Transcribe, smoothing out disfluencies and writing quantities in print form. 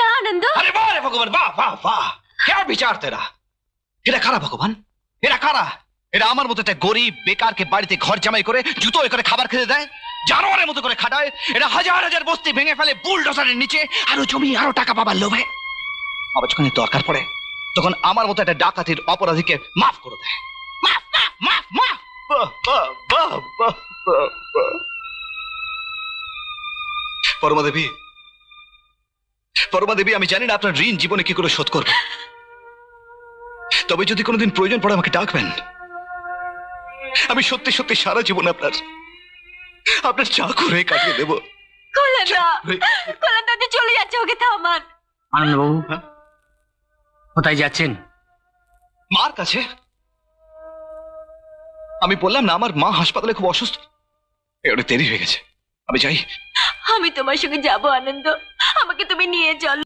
না আনন্দ। আরে বাহ রে ভগবান, বাহ বাহ বাহ, क्या বিচার তেরা। এরা কারা ভগবান? এরা কারা? এরা আমার মতো একটা গরিব বেকারকে বাড়িতে ঘর জামাই করে জুতো করে খাবার খেতে দেয়, জানোয়ারের মতো করে খাটায়। এরা হাজার হাজার বস্তি ভেঙে ফেলে বুলডোজারের নিচে, আরো জমি আরো টাকা পাবার লোভে। আবার যখন দরকার পড়ে তখন আমার মতো একটা ডাকাতির অপরাধীকে মাফ করে দেয়। মাফ মাফ মাফ মাফ। বাহ বাহ বাহ বাহ বাহ বাহ। পরমা দেবী, পরমা দেবী, আমি জানি না আপনার ঋণ জীবনে কি করে শোধ করবেন, তবে যদি কোনোদিন প্রয়োজন পড়ে আমাকে ডাকবেন। আমি সত্যি সত্যি সারা জীবন আপনার চা করে কাটিয়ে দেবো। কোলাদা চলে যাচ্ছে, ওকে থামান। আনন্দবাবু কোথায় যাচ্ছেন? মার কাছে। আমি বললাম না আমার মা হাসপাতালে খুব অসুস্থ, অনেক দেরি হয়ে গেছে, আমি যাই। আমি তোমার সঙ্গে যাবো আনন্দ, আমাকে তুমি নিয়ে চলো।